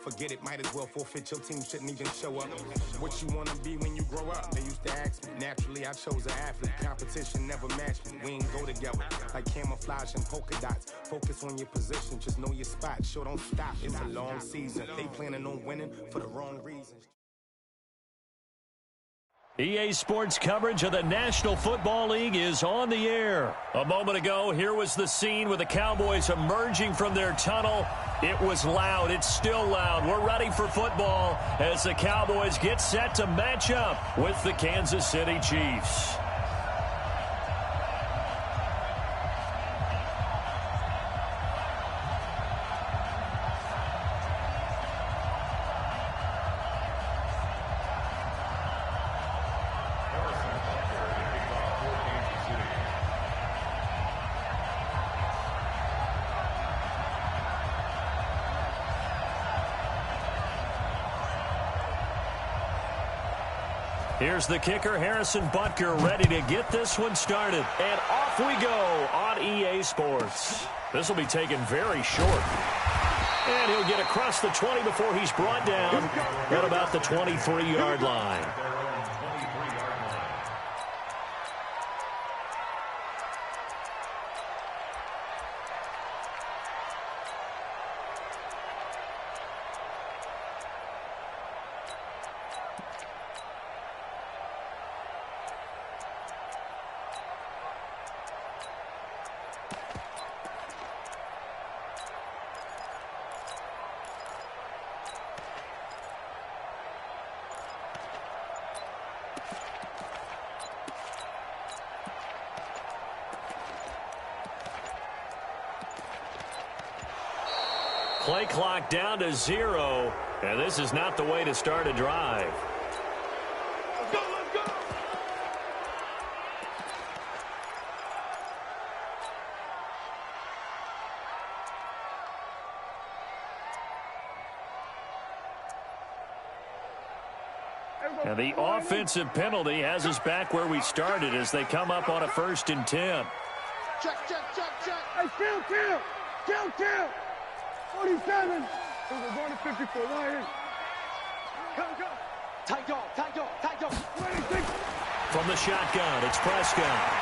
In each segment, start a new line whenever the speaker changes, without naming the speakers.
Forget it, might as well forfeit. Your team shouldn't even show up. What you wanna be when you grow up? They used to ask me. Naturally, I chose an athlete. Competition never matched me. We ain't go together like camouflage and polka dots. Focus on your position, just know your spot. Sure, don't stop. It's a long season. They planning on winning for the wrong reasons.
EA Sports coverage of the National Football League is on the air. A moment ago, here was the scene with the Cowboys emerging from their tunnel. It was loud. It's still loud. We're ready for football as the Cowboys get set to match up with the Kansas City Chiefs. Here's the kicker, Harrison Butker, ready to get this one started. And off we go on EA Sports. This will be taken very short. And he'll get across the 20 before he's brought down at about the 23-yard line. Play clock down to 0, and this is not the way to start a drive.
Let's go, let's go.
And the offensive penalty has us back where we started as they come up on a 1st and 10.
Check. Hey, kill. 47. We're going to 54. Right. Go. Tight dog. 26.
From the shotgun, it's Prescott.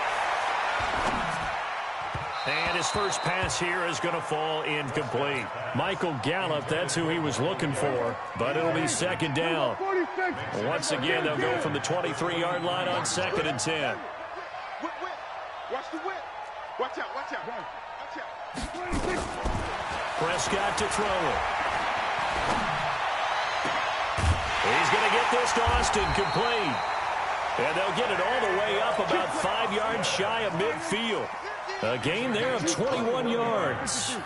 And his first pass here is going to fall incomplete. Michael Gallup, that's who he was looking for, but it'll be 2nd down. Once again, they'll go from the 23-yard line on 2nd and 10.
Whip. Watch the whip. Watch out. 26.
Prescott to throw it. He's going to get this to Austin complete. And they'll get it all the way up about 5 yards shy of midfield. A gain there of 21 yards.
And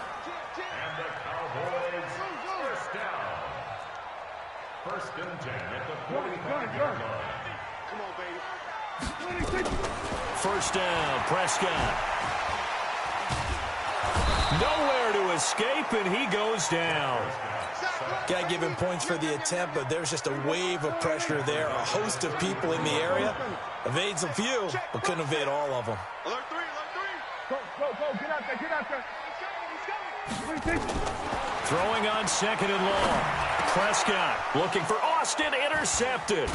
the Cowboys first down. 1st and 10 at the 45-yard line.
Come on, baby. 26.
1st down, Prescott. Nowhere to escape, and he goes down.
Got to give him points for the attempt, but there's just a wave of pressure there. A host of people in the area. Evades a few, but couldn't evade all of them.
Alert 3. Go. Get out there. Let's go.
Throwing on 2nd and long. Prescott looking for Austin, intercepted.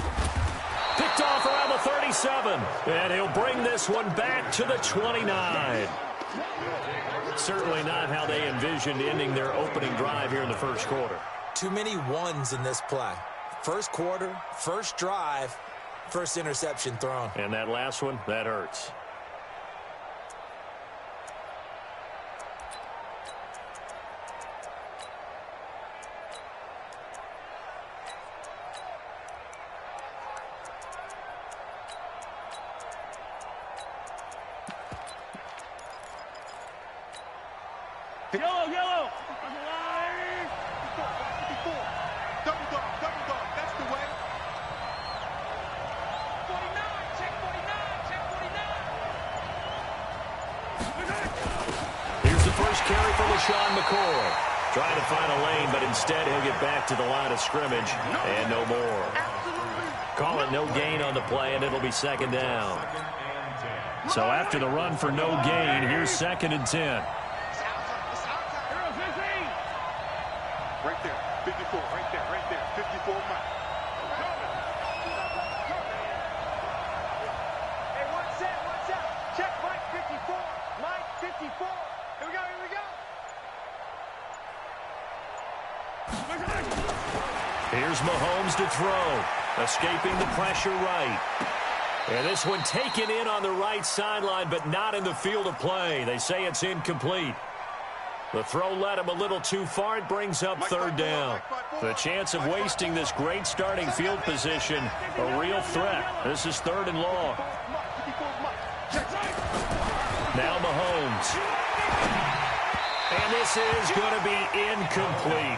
Picked off around the 37, and he'll bring this one back to the 29. Certainly not how they envisioned ending their opening drive here in the 1st quarter.
Too many ones in this play. 1st quarter, 1st drive, 1st interception thrown.
And that last one, that hurts.
Yellow. Double dog. That's the way. 49. Check 49.
Here's the first carry for LaShawn McCoy. Trying to find a lane, but instead he'll get back to the line of scrimmage and no more. Call it no gain on the play, and it'll be 2nd down. So after the run for no gain, here's 2nd and 10.
Right there, 54.
Here's Mahomes to throw. Escaping the pressure right. And this one taken in on the right sideline, but not in the field of play. They say it's incomplete. The throw led him a little too far. It brings up third down. The chance of wasting this great starting field position, a real threat. This is third and long. Now Mahomes. And this is going to be incomplete.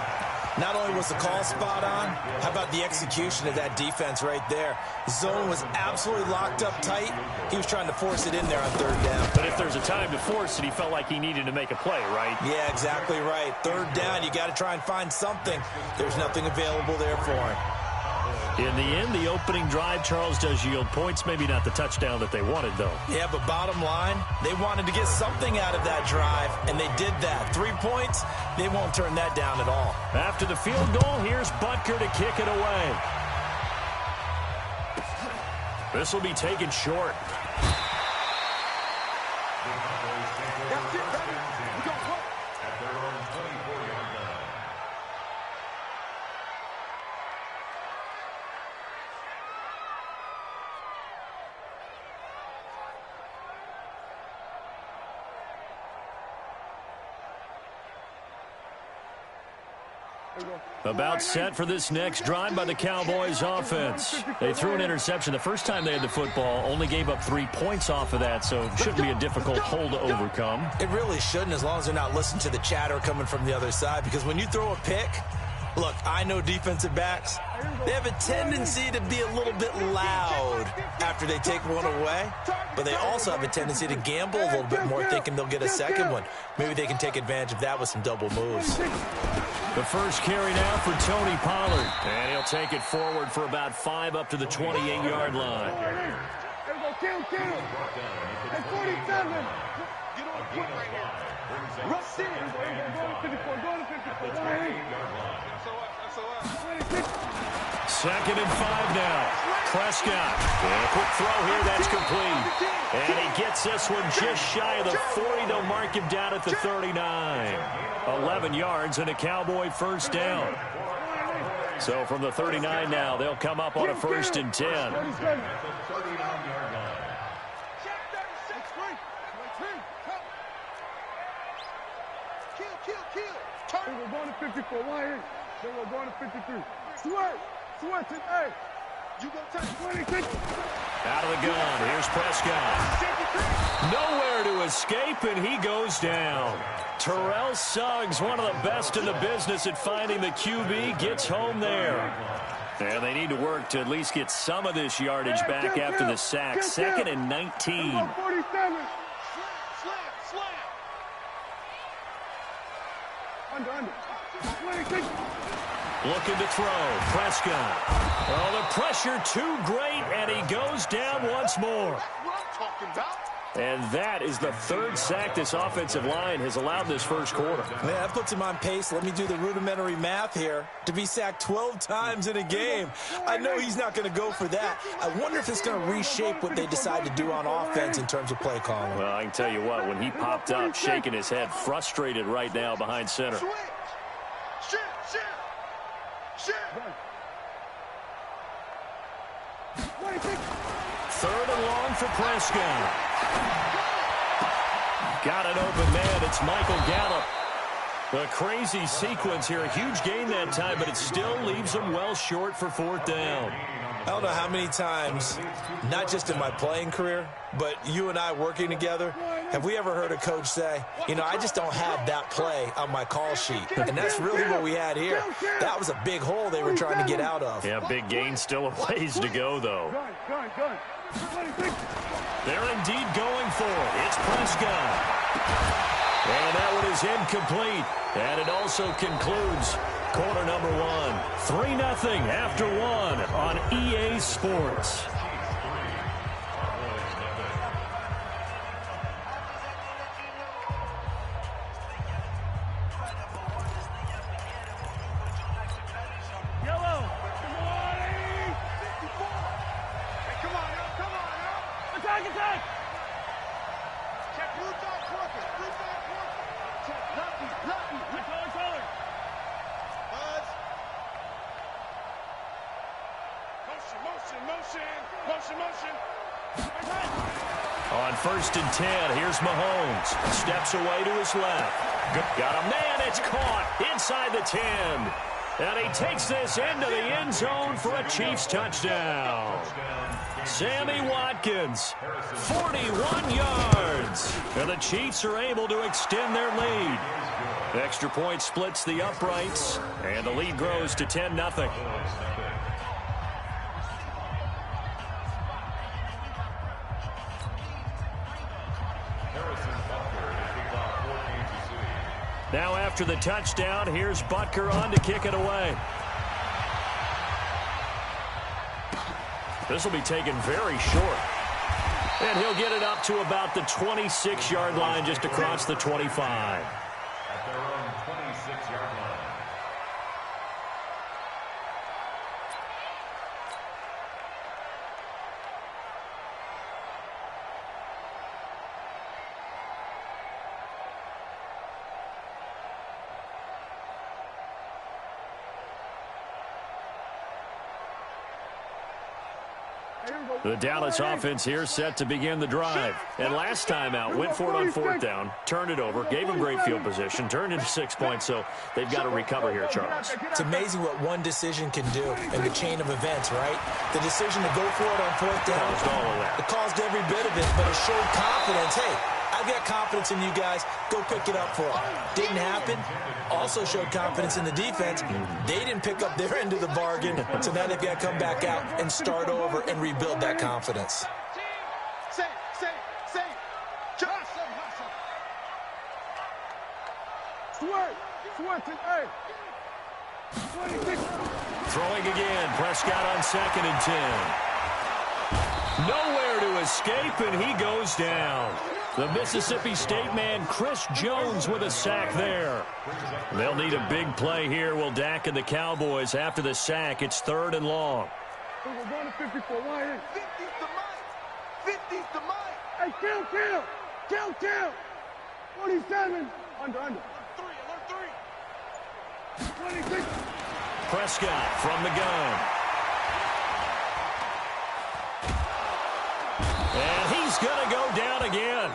Not only was the call spot on, how about the execution of that defense right there? Zone was absolutely locked up tight. He was trying to force it in there on third down.
But if there's a time to force it, he felt like he needed to make a play, right?
Yeah, exactly right. Third down, you got to try and find something. There's nothing available there for him.
In the end, the opening drive, Charles, does yield points. Maybe not the touchdown that they wanted, though.
Yeah, but bottom line, they wanted to get something out of that drive, and they did that. 3 points, they won't turn that down at all.
After the field goal, here's Butker to kick it away. This will be taken short. About set for this next drive by the Cowboys offense. They threw an interception the first time they had the football, only gave up 3 points off of that, so it shouldn't be a difficult hole to overcome.
It really shouldn't, as long as they're not listening to the chatter coming from the other side, because when you throw a pick, look, I know defensive backs, they have a tendency to be a little bit loud after they take one away, but they also have a tendency to gamble a little bit more, thinking they'll get a second one. Maybe they can take advantage of that with some double moves.
The first carry now for Tony Pollard. And he'll take it forward for about 5 up to the 28-yard line.
Kill. At 47. Get on foot right here. Rush in. Go to 54.
Second and 5 now. Prescott. And a quick throw here. That's complete. And he gets this one just shy of the 40. They'll mark him down at the 39. 11 yards and a Cowboy first down. So from the 39 now, they'll come up on a 1st and 10.
We're going to 54. Then we're going to 53. Sweat. Hey. You go take 26.
Out of the gun. Here's Prescott. Nowhere to escape, and he goes down. Terrell Suggs, one of the best in the business at finding the QB, gets home there. And they need to work to at least get some of this yardage back after the sack. 2nd and 19.
47. Under. 26.
Looking to throw. Prescott. Oh, the pressure too great, and he goes down once more.
That's what I'm talking about.
And that is the 3rd sack this offensive line has allowed this first quarter.
Yeah, that puts him on pace. Let me do the rudimentary math here. To be sacked 12 times in a game. I know he's not going to go for that. I wonder if it's going to reshape what they decide to do on offense in terms of play calling.
Well, I can tell you what, when he popped up, shaking his head, frustrated right now behind center.
Shit.
3rd and long for Prescott. Got an open man. It's Michael Gallup. A crazy sequence here. A huge gain that time, but it still leaves him well short for 4th down.
I don't know how many times, not just in my playing career, but you and I working together, have we ever heard a coach say, you know, I just don't have that play on my call sheet. And that's really what we had here. That was a big hole they were trying to get out of.
Yeah, big gain. Still a ways to go, though.
Gun. 26.
They're indeed going for it. It's Prescott. And that one is incomplete. And it also concludes quarter number 1. 3-0 after 1 on EA Sports.
Attack! Check blue dot working. Check lucky. Buzz.
On 1st and 10, here's Mahomes. Steps away to his left. Got a man, it's caught inside the 10. And he takes this into the end zone for a Chiefs touchdown. Sammy Watkins, 41 yards. And the Chiefs are able to extend their lead. Extra point splits the uprights, and the lead grows to 10-0. Now after the touchdown, here's Butker on to kick it away. This will be taken very short. And he'll get it up to about the 26-yard line, just across the 25.
At their own 26-yard line.
The Dallas offense here set to begin the drive. And last time out, went for it on 4th down, turned it over, gave them great field position, turned into 6 points, so they've got to recover here, Charles.
It's amazing what one decision can do in the chain of events, right? The decision to go for it on 4th down.
Caused all of that.
It caused every bit of it, but it showed confidence. Hey, I've got confidence in you guys. Go pick it up for them. Didn't happen. Also showed confidence in the defense. They didn't pick up their end of the bargain, so now they've got to come back out and start over and rebuild that confidence.
Throwing again. Prescott on 2nd and 10. Nowhere to escape, and he goes down. The Mississippi State man, Chris Jones, with a sack there. They'll need a big play here. Will Dak and the Cowboys after the sack. It's 3rd and long.
We're going to 54. 50's the mic. 50's the mic. Hey, count. 27. Under. 26.
Prescott from the gun. And he's going to go down again.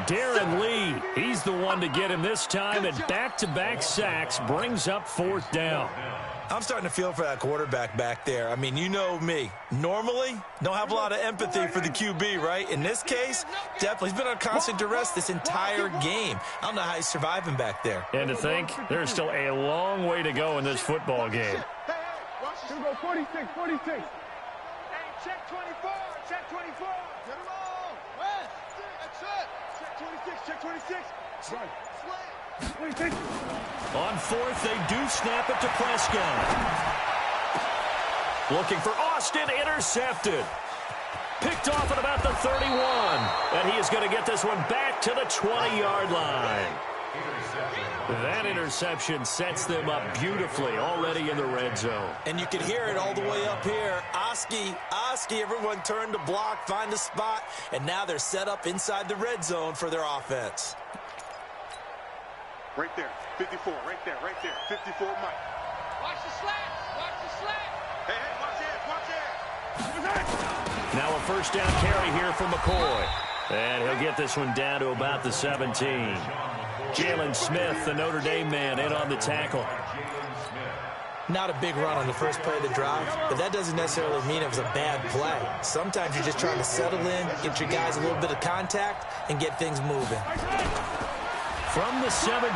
Darren Lee, he's the one to get him this time, and back-to-back sacks brings up 4th down.
I'm starting to feel for that quarterback back there. I mean, you know me. Normally, don't have a lot of empathy for the QB, right? In this case, definitely. He's been on constant duress this entire game. I don't know how he's surviving back there.
And to think, there's still a long way to go in this football game.
Here we go, 46. Hey, check 24. Check 24. Get him on. West. That's it. Check 26. Right. 26.
On 4th, they do snap it to Prescott. Looking for Austin, intercepted. Picked off at about the 31. And he is going to get this one back to the 20-yard line. That interception sets them up beautifully already in the red zone.
And you can hear it all the way up here. Oski, everyone turned to block, find a spot, and now they're set up inside the red zone for their offense.
Right there, 54, right there, 54, Mike. Watch the slant. Hey, watch it.
Now a 1st down carry here for McCoy. And he'll get this one down to about the 17. Jalen Smith, the Notre Dame man, in on the tackle.
Not a big run on the first play of the drive, but that doesn't necessarily mean it was a bad play. Sometimes you're just trying to settle in, get your guys a little bit of contact, and get things moving.
From the 17,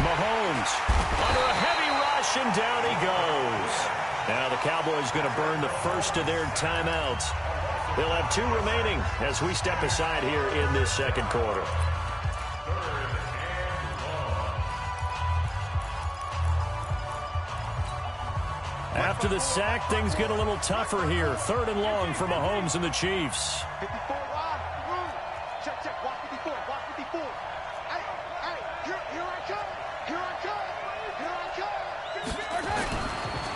Mahomes under a heavy rush, and down he goes. Now the Cowboys going to burn the first of their timeouts. They'll have 2 remaining as we step aside here in this 2nd quarter. After the sack, things get a little tougher here. 3rd and long for Mahomes and the Chiefs.
54, Rod. Check. Watch 54. Hey, here I come.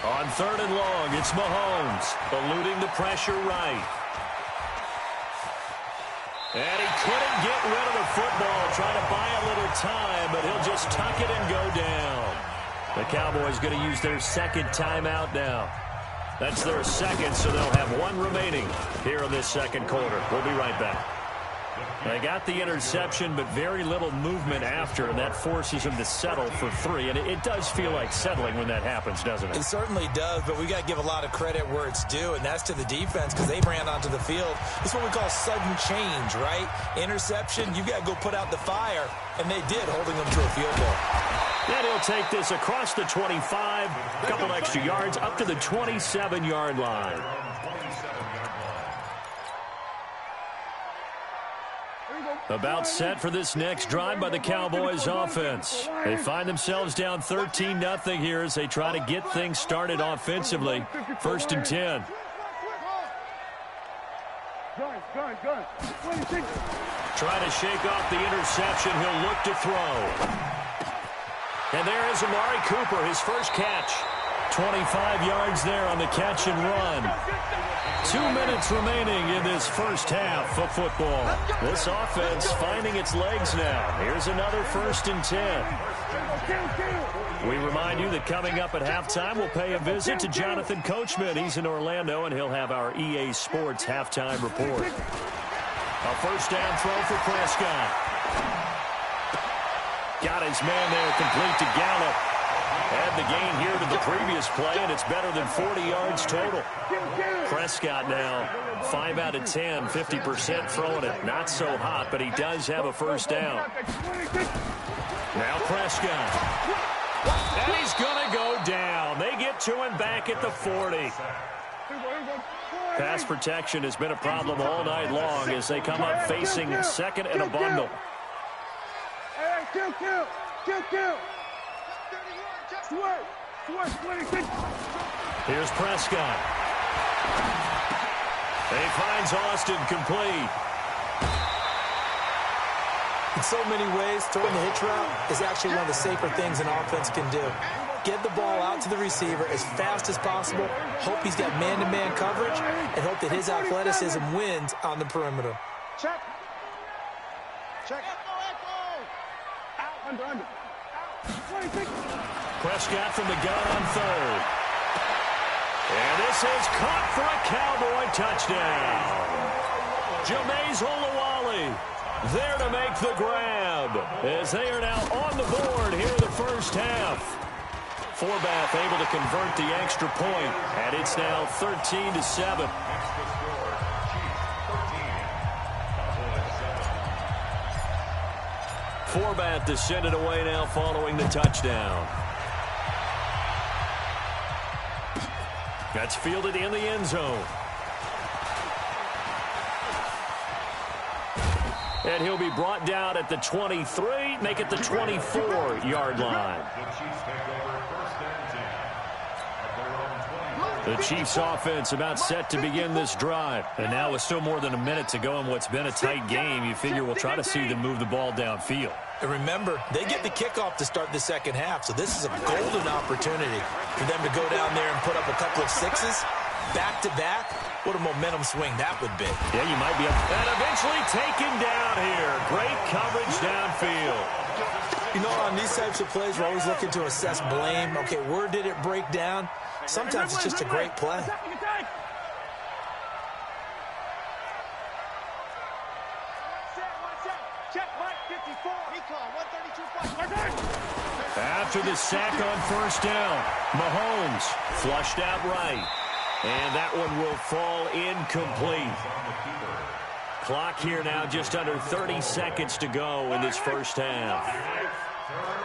On 3rd and long, it's Mahomes, eluding the pressure right. And he couldn't get rid of the football, trying to buy a little time, but he'll just tuck it and go down. The Cowboys going to use their 2nd timeout now. That's their second, so they'll have one remaining here in this second quarter. We'll be right back. They got the interception, but very little movement after, and that forces them to settle for 3. And it does feel like settling when that happens, doesn't it?
It certainly does, but we got to give a lot of credit where it's due, and that's to the defense because they ran onto the field. It's what we call sudden change, right? Interception, you got to go put out the fire, and they did, holding them to a field goal.
And he'll take this across the 25, a couple extra yards, up to the 27-yard line. About set for this next drive by the Cowboys offense. They find themselves down 13-0 here as they try to get things started offensively. 1st and 10. Trying to shake off the interception. He'll look to throw. And there is Amari Cooper, his first catch. 25 yards there on the catch and run. 2 minutes remaining in this first half of football. This offense finding its legs now. Here's another 1st and 10. We remind you that coming up at halftime, we'll pay a visit to Jonathan Coachman. He's in Orlando, and he'll have our EA Sports halftime report. A first down throw for Prescott. Got his man there, complete to Gallup. Add the gain here to the previous play, and it's better than 40 yards total. Prescott now 5 out of 10, 50% throwing it. Not so hot, but he does have a first down. Now Prescott. And he's going to go down. They get to him back at the 40. Pass protection has been a problem all night long as they come up facing second and a bundle. Here's Prescott. He finds Austin complete.
In so many ways, throwing the hitch route is actually one of the safer things an offense can do. Get the ball out to the receiver as fast as possible, hope he's got man-to-man coverage, and hope that his athleticism wins on the perimeter.
Check. Out, under. Out. 26.
Prescott from the gun on 3rd. And this is caught for a Cowboy touchdown. Jameis Olawale there to make the grab as they are now on the board here in the first half. Forbath able to convert the extra point, and it's now 13-7. Forbath to send it away now following the touchdown. That's fielded in the end zone. And he'll be brought down at the 23, make it the 24-yard line. The Chiefs offense about set to begin this drive. And now with still more than a minute to go in what's been a tight game, you figure we'll try to see them move the ball downfield.
And remember, they get the kickoff to start the second half, so this is a golden opportunity for them to go down there and put up a couple of sixes back-to-back. What a momentum swing that would be.
Yeah, you might be up. And eventually taken down here. Great coverage downfield.
You know, on these types of plays, we're always looking to assess blame. Okay, where did it break down? Sometimes it's just a great play.
After the sack on first down, Mahomes flushed out right. And that one will fall incomplete. Clock here now just under 30 seconds to go in this first half.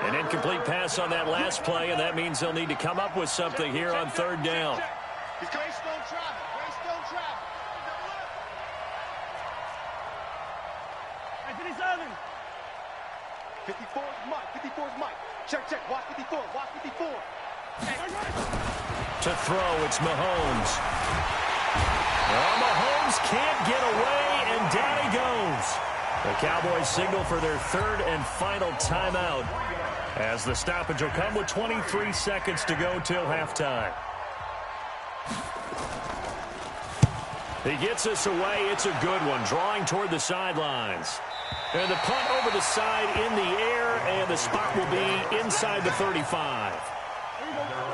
An incomplete pass on that last play, and that means they'll need to come up with something here on third down.
Greystone travel. 54 is Mike. 54 is Mike. Check. Watch 54.
To throw, it's Mahomes. Well, Mahomes can't get away, and down he goes. The Cowboys signal for their third and final timeout as the stoppage will come with 23 seconds to go till halftime. He gets us away. It's a good one, drawing toward the sidelines. And the punt over the side in the air, and the spot will be inside the 35.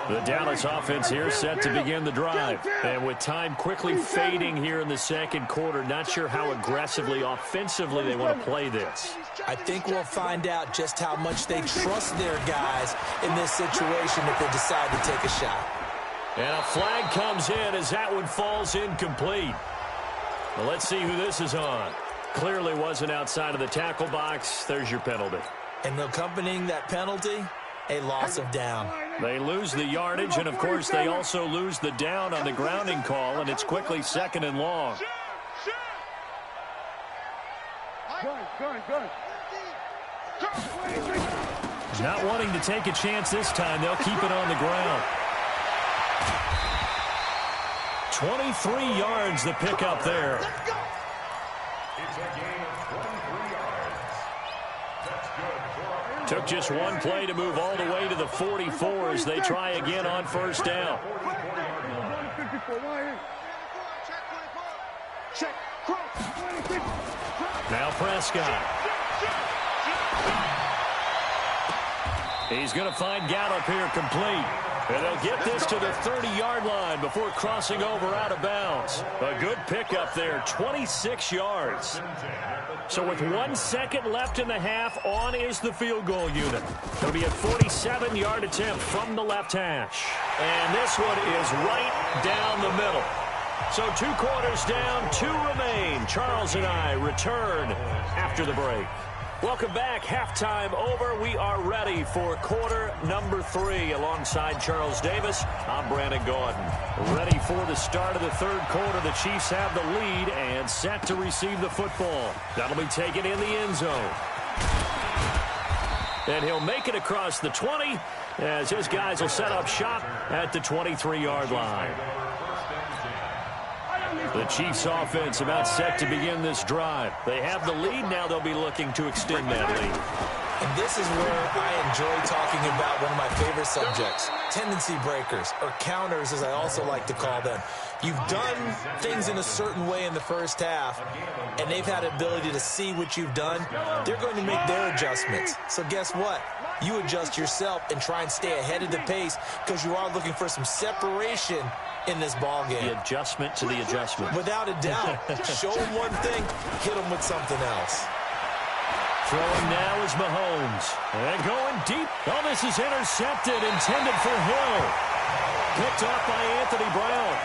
The Dallas offense here set to begin the drive. And with time quickly fading here in the second quarter, not sure how aggressively, offensively they want to play this.
I think we'll find out just how much they trust their guys in this situation if they decide to take a shot.
And a flag comes in as that one falls incomplete. Well, let's see who this is on. Clearly wasn't outside of the tackle box. There's your penalty.
And accompanying that penalty, a loss of down.
They lose the yardage, and, of course, they also lose the down on the grounding call, and it's quickly 2nd and long. Not wanting to take a chance this time. They'll keep it on the ground. 23 yards the pickup there.
It's a gain of 23 yards. That's good for a
Took just one play to move all the way to the 44 as they try again on first down. Now Prescott. He's going to find Gallup here complete. And they'll get this to the 30-yard line before crossing over out of bounds. A good pickup there, 26 yards. So with 1 second left in the half, on is the field goal unit. It'll be a 47-yard attempt from the left hash. And this one is right down the middle. So 2 quarters down, 2 remain. Charles and I return after the break. Welcome back. Halftime over. We are ready for quarter number 3. Alongside Charles Davis, I'm Brandon Gordon. Ready for the start of the third quarter. The Chiefs have the lead and set to receive the football. That'll be taken in the end zone. And he'll make it across the 20 as his guys will set up shop at the 23-yard line. The Chiefs offense about set to begin this drive. They have the lead. Now they'll be looking to extend that lead.
And this is where I enjoy talking about one of my favorite subjects, tendency breakers, or counters as I also like to call them. You've done things in a certain way in the first half, and they've had the ability to see what you've done. They're going to make their adjustments. So guess what? You adjust yourself and try and stay ahead of the pace because you are looking for some separation in this ball game.
The adjustment to the adjustment.
Without a doubt. Show them one thing, hit them with something else.
Throwing now is Mahomes. And going deep. Oh, this is intercepted, intended for Hill. Picked up by Anthony Brown.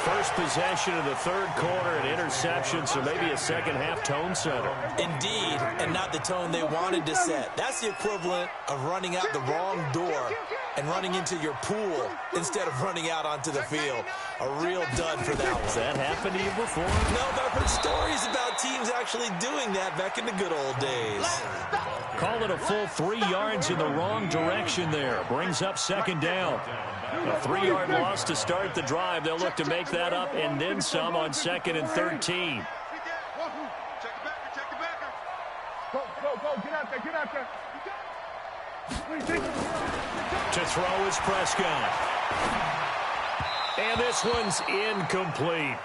First possession of the third quarter, an interception, so maybe a second-half tone setter.
Indeed, and not the tone they wanted to set. That's the equivalent of running out the wrong door and running into your pool instead of running out onto the field. A real dud for that one.
Has that happened to you before?
No, but I've heard stories about teams actually doing that back in the good old days.
Call it a full 3 yards in the wrong direction there. Brings up second down. A 3-yard loss to start the drive. They'll look to make that up and then some on 2nd and 13. To throw is Prescott. And this one's incomplete.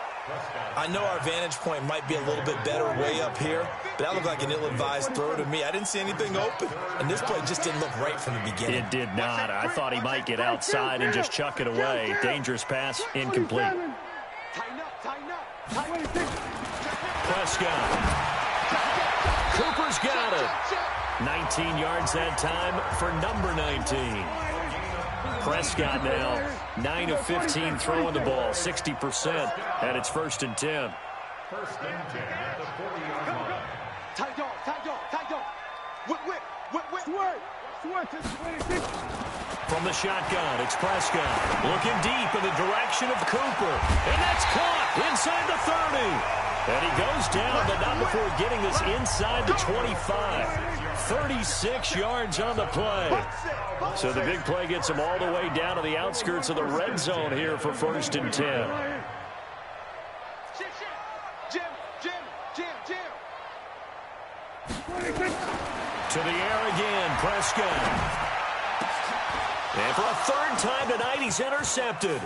I know our vantage point might be a little bit better way up here, but that looked like an ill-advised throw to me. I didn't see anything open, and this play just didn't look right from the beginning.
It did not. I thought he might get outside and just chuck it away. Dangerous pass, incomplete. Prescott. Cooper's got it. 19 yards that time for number 19. Prescott now 9 of 15 throwing the ball, 60%, and it's 1st and 10.
1st and 10 at the 40-yard line.
Tight dog. Whip.
From the shotgun, it's Prescott looking deep in the direction of Cooper, and that's caught inside the 30. And he goes down, but not before getting this inside the 25. 36 yards on the play. So the big play gets him all the way down to the outskirts of the red zone here for 1st and 10. To the air again, Prescott. And for a 3rd time tonight, he's intercepted.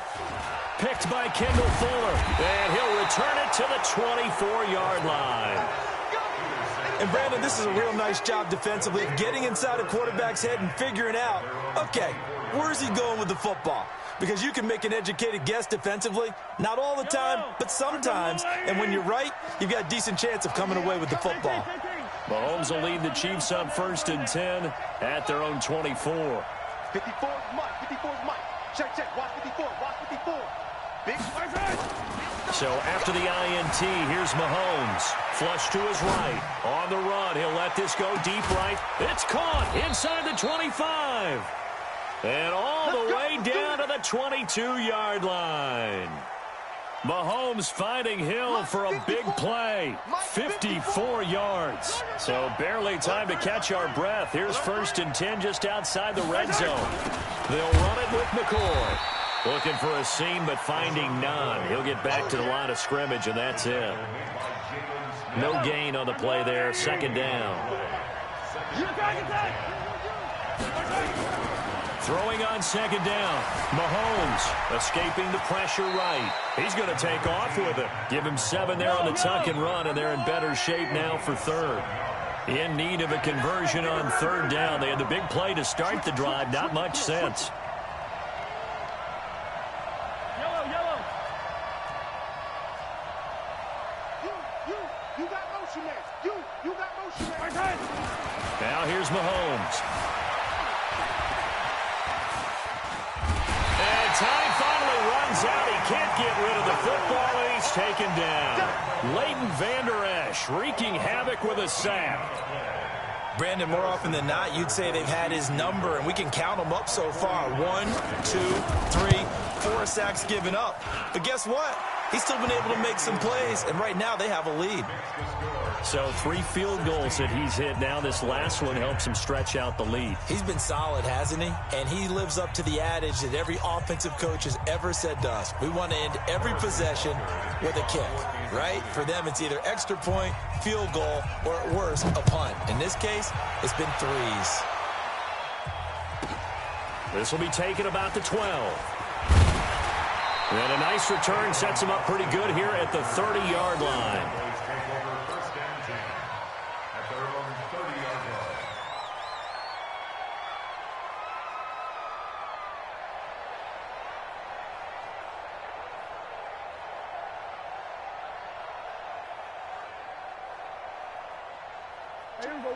Picked by Kendall Fuller. And he'll return it to the 24-yard line.
And, Brandon, this is a real nice job defensively of getting inside a quarterback's head and figuring out, okay, where's he going with the football? Because you can make an educated guess defensively. Not all the time, but sometimes. And when you're right, you've got a decent chance of coming away with the football.
Mahomes will lead the Chiefs on 1st and 10 at their own 24.
54 is Mike. 54 is Mike. Check, check. Watch 54. Watch 54. Big.
So after the INT, here's Mahomes. Flush to his right. On the run. He'll let this go deep right. It's caught inside the 25. And all the way down to the 22-yard line. Mahomes finding Hill for a big play. 54 yards. So barely time to catch our breath. Here's 1st and 10 just outside the red zone. They'll run it with McCoy. Looking for a seam, but finding none. He'll get back to the line of scrimmage, and that's it. No gain on the play there. 2nd down. Throwing on 2nd down. Mahomes escaping the pressure right. He's going to take off with it. Give him 7 there on the tuck and run, and they're in better shape now for 3rd. In need of a conversion on 3rd down. They had the big play to start the drive. Not much sense.
You got motion there. You got motion there.
Now here's Mahomes. And time finally runs out. He can't get rid of the football, and he's taken down. Leighton Vander Esch wreaking havoc with a sack.
Brandon, more often than not, you'd say they've had his number, and we can count them up so far. 1, 2, 3, 4 sacks given up. But guess what? He's still been able to make some plays, and right now they have a lead.
So 3 field goals that he's hit now. This last one helps him stretch out the lead.
He's been solid, hasn't he? And he lives up to the adage that every offensive coach has ever said to us. We want to end every possession with a kick, right? For them, it's either extra point, field goal, or at worst, a punt. In this case, it's been 3s.
This will be taken about the 12. And a nice return sets him up pretty good here at the 30-yard line.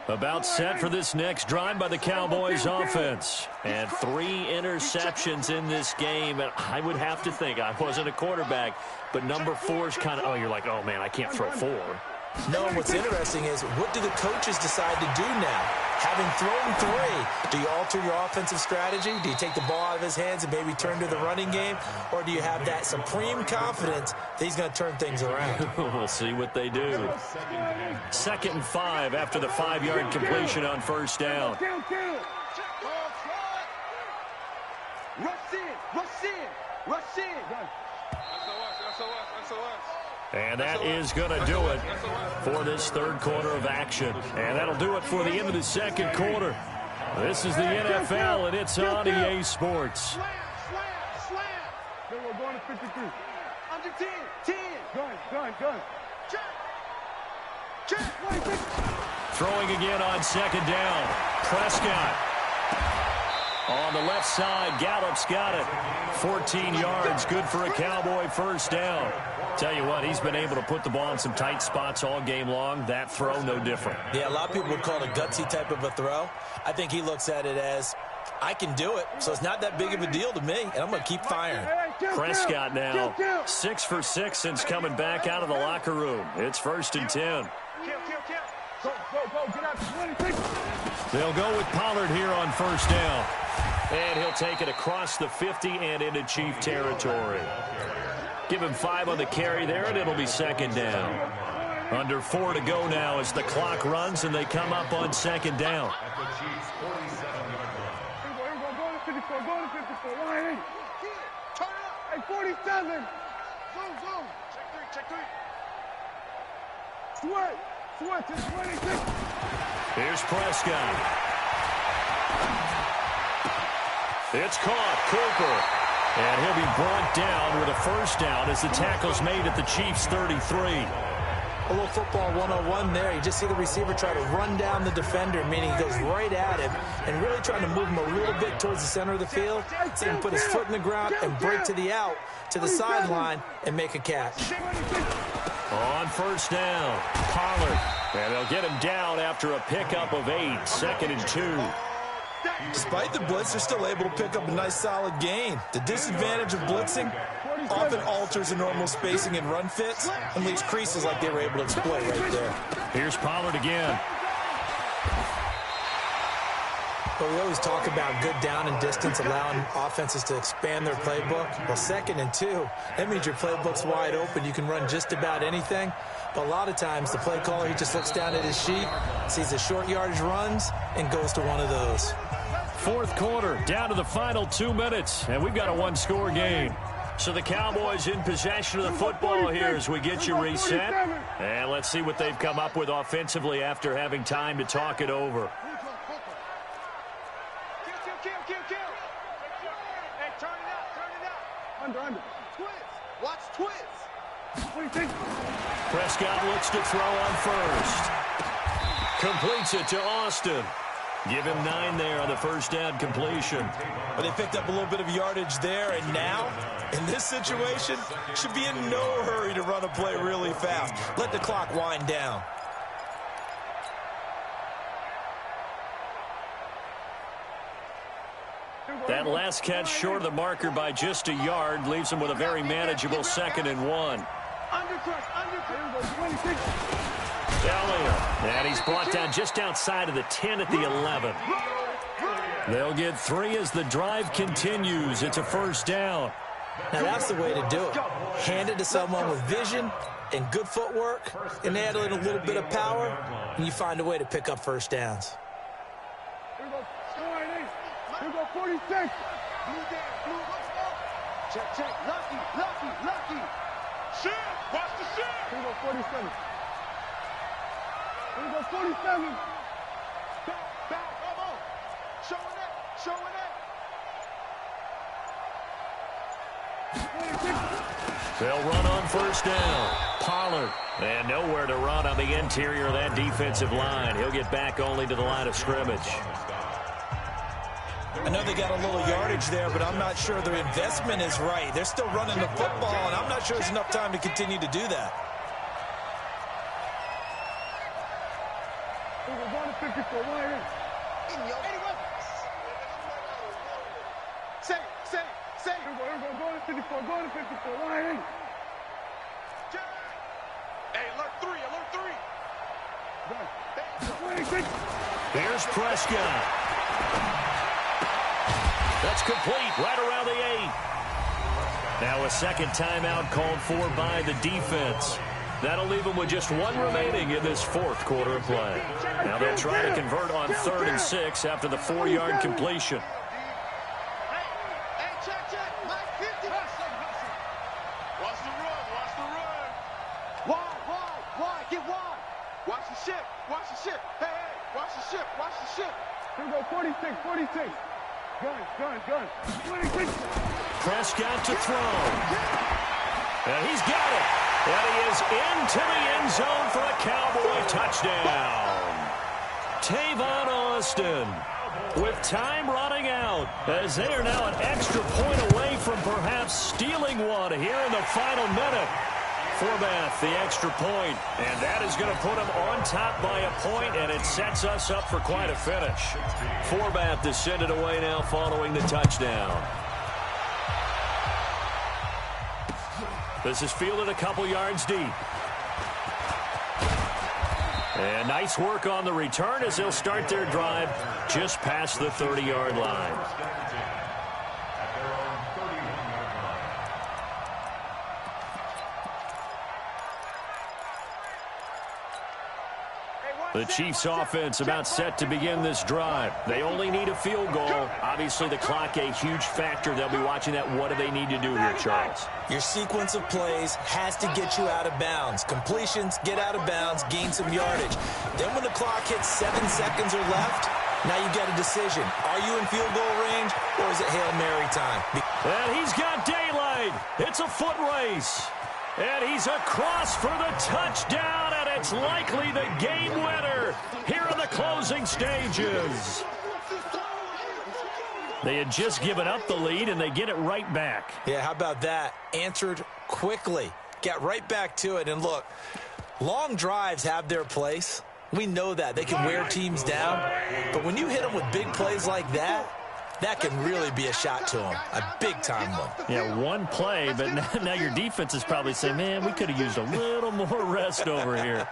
About set for this next drive by the Cowboys offense. And 3 interceptions in this game. And I would have to think, I wasn't a quarterback, but number 4 is kind of, oh, you're like, oh, man, I can't throw 4.
No, what's interesting is what do the coaches decide to do now? Having thrown 3, do you alter your offensive strategy? Do you take the ball out of his hands and maybe turn to the running game? Or do you have that supreme confidence that he's going to turn things around?
We'll see what they do. 2nd and 5 after the 5-yard completion on 1st down.
Rush in.
And that is going to do it for this 3rd quarter of action. And that'll do it for the end of the 2nd quarter. This is the NFL, and it's on EA Sports.
Slam. We're going to 53. Under 10. Gun. Check.
Throwing again on 2nd down. Prescott. On the left side, Gallup's got it. 14 yards, good for a Cowboy 1st down. Tell you what, he's been able to put the ball in some tight spots all game long. That throw, no different.
Yeah, a lot of people would call it a gutsy type of a throw. I think he looks at it as, I can do it, so it's not that big of a deal to me, and I'm going to keep firing.
Prescott now 6 for 6 since coming back out of the locker room. It's 1st and 10.
Go. Get out to 26.
They'll go with Pollard here on 1st down. And he'll take it across the 50 and into Chief territory. Give him 5 on the carry there, and it'll be 2nd down. Under 4 to go now as the clock runs, and they come up on 2nd down.
Go to 54. Line 8. Turn up. Hey, 47. Zone. Check 3. Sweat to 26.
Here's Prescott. It's caught. Cooper. And he'll be brought down with a 1st down as the tackle's made at the Chiefs' 33.
A little football 101 there. You just see the receiver try to run down the defender, meaning he goes right at him and really trying to move him a little bit towards the center of the field. So he can put his foot in the ground and break to the out, to the sideline, and make a catch.
On first down, Pollard. And they'll get him down after a pickup of 8, 2nd and 2.
Despite the blitz, they're still able to pick up a nice solid gain. The disadvantage of blitzing often alters the normal spacing and run fits and leaves creases like they were able to exploit right there.
Here's Pollard again.
But we always talk about good down and distance, allowing offenses to expand their playbook. Well, 2nd and 2, that means your playbook's wide open. You can run just about anything. But a lot of times, the play caller, he just looks down at his sheet, sees the short yardage runs, and goes to one of those.
4th quarter, down to the final 2 minutes, and we've got a one-score game. So the Cowboys in possession of the football here as we get you reset. And let's see what they've come up with offensively after having time to talk it over.
Hey, turn it out. Under. Twist. Watch twist.
Prescott looks to throw on first. Completes it to Austin. Give him 9 there on the first down completion.
But they picked up a little bit of yardage there, and now, in this situation, should be in no hurry to run a play really fast. Let the clock wind down.
That last catch short of the marker by just a yard leaves him with a very manageable 2nd and 1. Elliott, and he's brought down just outside of the 10 at the 11. They'll get 3 as the drive continues. It's a first down.
Now that's the way to do it. Hand it to someone with vision and good footwork, and add in a little bit of power, and you find a way to pick up first downs.
Here we go, 46. Blue down, check. Lucky. Shit, watch the shit. Here we go, 47. Here we go, 47. Back, come on. Showing it.
They'll run on first down. Pollard. And nowhere to run on the interior of that defensive line. He'll get back only to the line of scrimmage.
I know they got a little yardage there, but I'm not sure their investment is right. They're still running the football, and I'm not sure there's enough time to continue to do that.
We're going to 54. Why Say. Here we go. Going to 54. Why Hey, alert 3.
Here's Prescott. That's complete right around the 8. Now a second timeout called for by the defense. That'll leave them with just 1 remaining in this 4th quarter of play. Now they'll try to convert on 3rd and 6 after the 4-yard completion.
Hey, check. Mike 50. Watch the run. Wide. Get wide. Watch the ship. Hey, watch the ship. Here we go, 46. Gun. 26.
Prescott to throw. And he's got it. And he is into the end zone for a Cowboy touchdown. Tavon Austin with time running out as they are now an extra point away from perhaps stealing one here in the final minute. Forbath, the extra point, and that is going to put him on top by a point, and it sets us up for quite a finish. Forbath to send it away now following the touchdown. This is fielded a couple yards deep. And nice work on the return as they'll start their drive just past the 30-yard line. The Chiefs offense about set to begin this drive. They only need a field goal. Obviously, the clock a huge factor. They'll be watching that. What do they need to do here, Charles?
Your sequence of plays has to get you out of bounds. Completions, get out of bounds, gain some yardage. Then when the clock hits 7 seconds or left, now you get a decision. Are you in field goal range, or is it Hail Mary time?
And he's got daylight. It's a foot race. And he's across for the touchdown, and it's likely the game winner here in the closing stages. They had just given up the lead, and they get it right back.
Yeah, how about that? Answered quickly. Got right back to it. And look, long drives have their place. We know that. They can wear teams down. But when you hit them with big plays like that, that can really be a shot to them. A big-time one.
Yeah, one play, but now your defense is probably saying, man, we could have used a little more rest over here.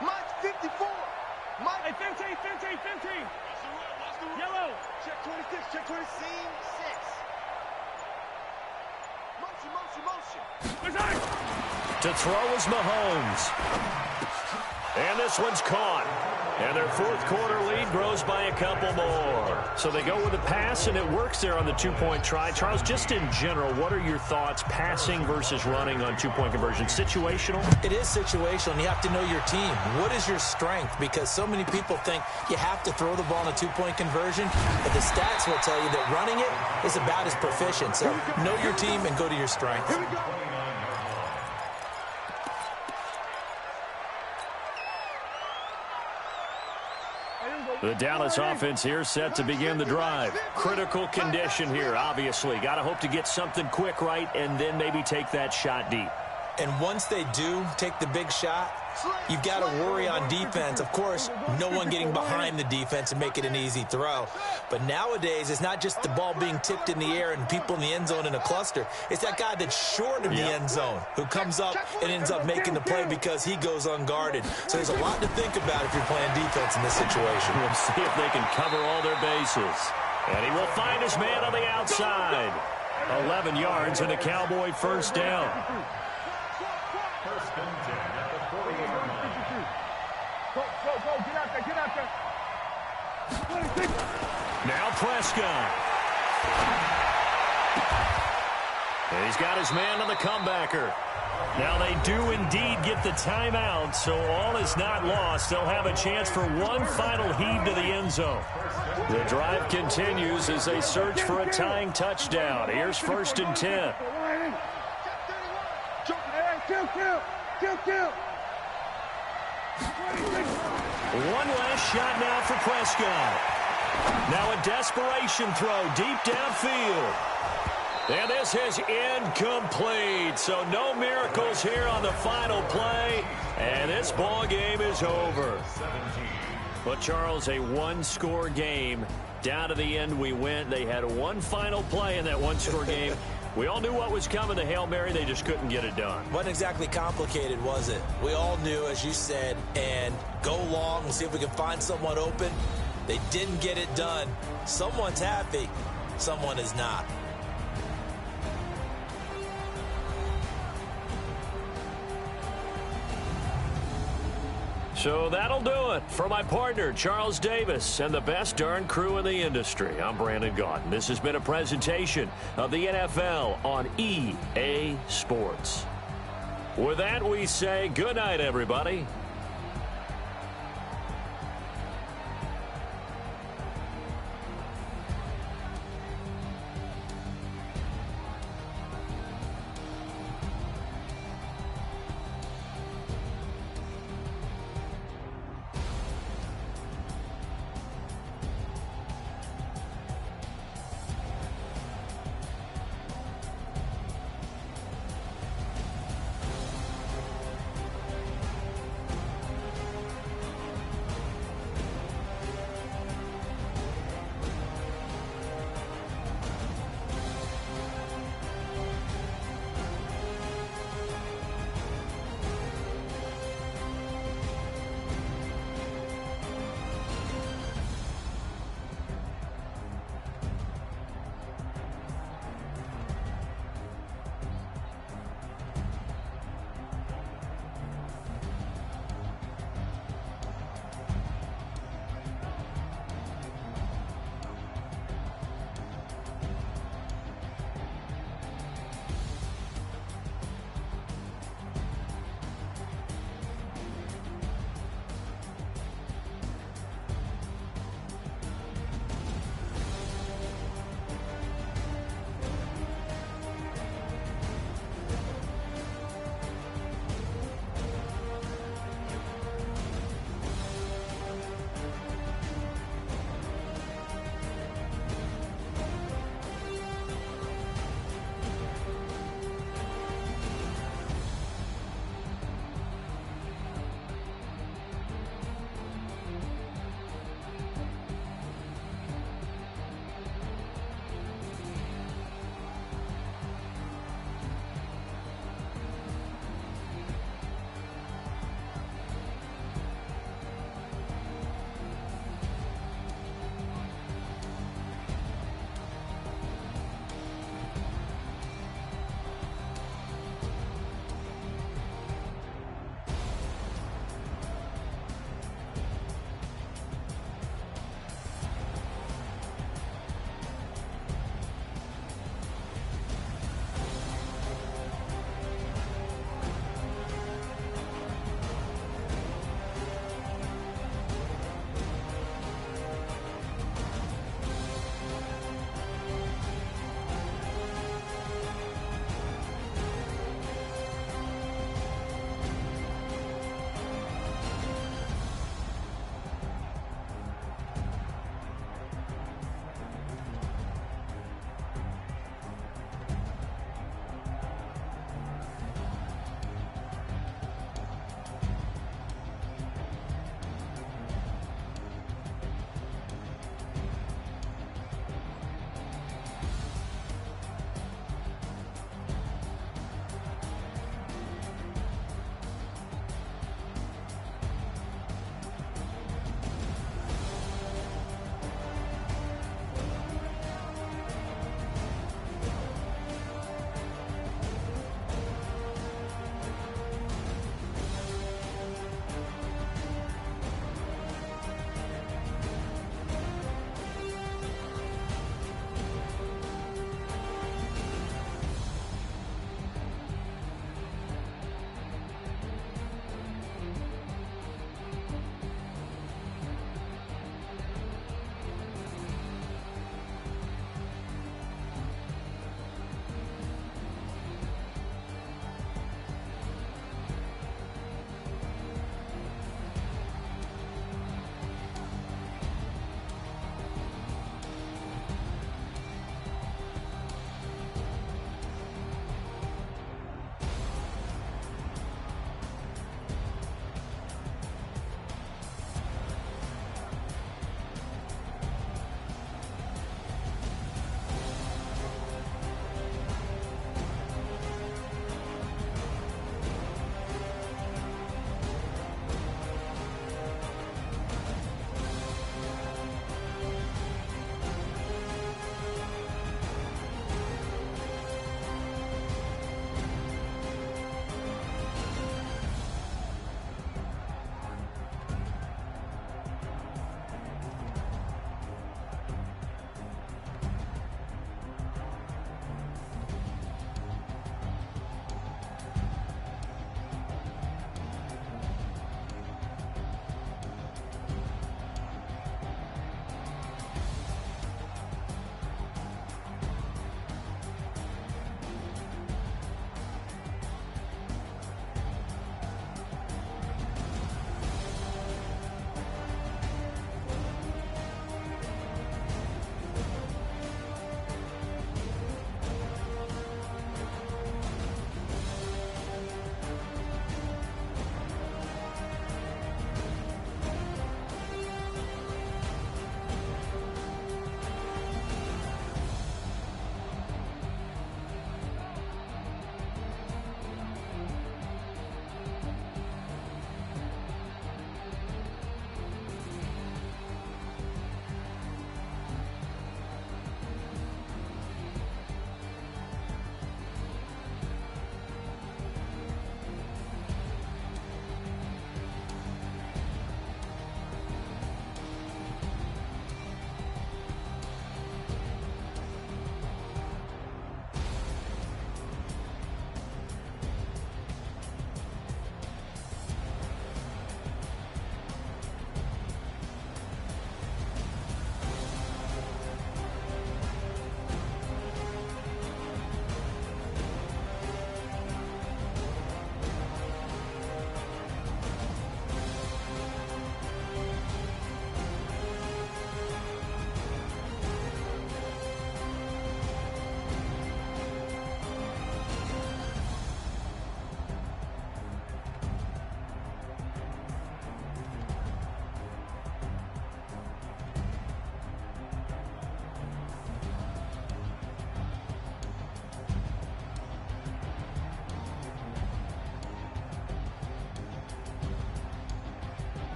Mike's 54. Mike, 15. Yellow. Check 26, check 26. Motion.
To throw is Mahomes. And this one's caught. And their fourth quarter lead grows by a couple more. So they go with a pass, and it works there on the two-point try. Charles, just in general, what are your thoughts passing versus running on two-point conversion? Situational?
It is situational, and you have to know your team. What is your strength? Because so many people think you have to throw the ball in a two-point conversion, but the stats will tell you that running it is about as proficient. So know your team and go to your strength.
Here we go.
The Dallas offense here set to begin the drive. Critical condition here, obviously. Got to hope to get something quick right and then maybe take that shot deep.
And once they do take the big shot, you've got to worry on defense. Of course, no one getting behind the defense and make it an easy throw. But nowadays, it's not just the ball being tipped in the air and people in the end zone in a cluster. It's that guy that's short of the end zone who comes up and ends up making the play because he goes unguarded. So there's a lot to think about if you're playing defense in this situation.
We'll see if they can cover all their bases. And he will find his man on the outside. 11 yards and a Cowboy first down.
First and 10 at the 48-yard line.
Go, get out there. 26.
Now Prescott. And he's got his man on the comebacker. Now they do indeed get the timeout, so all is not lost. They'll have a chance for one final heave to the end zone. The drive continues as they search for a tying touchdown. Here's first and 10.
Kill.
One last shot now for Prescott. Now a desperation throw deep downfield. And this is incomplete. So no miracles here on the final play. And this ball game is over. But Charles, a one-score game. Down to the end we went. They had one final play in that one-score game. We all knew what was coming, the Hail Mary. They just couldn't get it done.
Wasn't exactly complicated, was it? We all knew, as you said, and go long. We'll see if we can find someone open. They didn't get it done. Someone's happy. Someone is not.
So that'll do it for my partner, Charles Davis, and the best darn crew in the industry. I'm Brandon Gaudin. This has been a presentation of the NFL on EA Sports. With that, we say good night, everybody.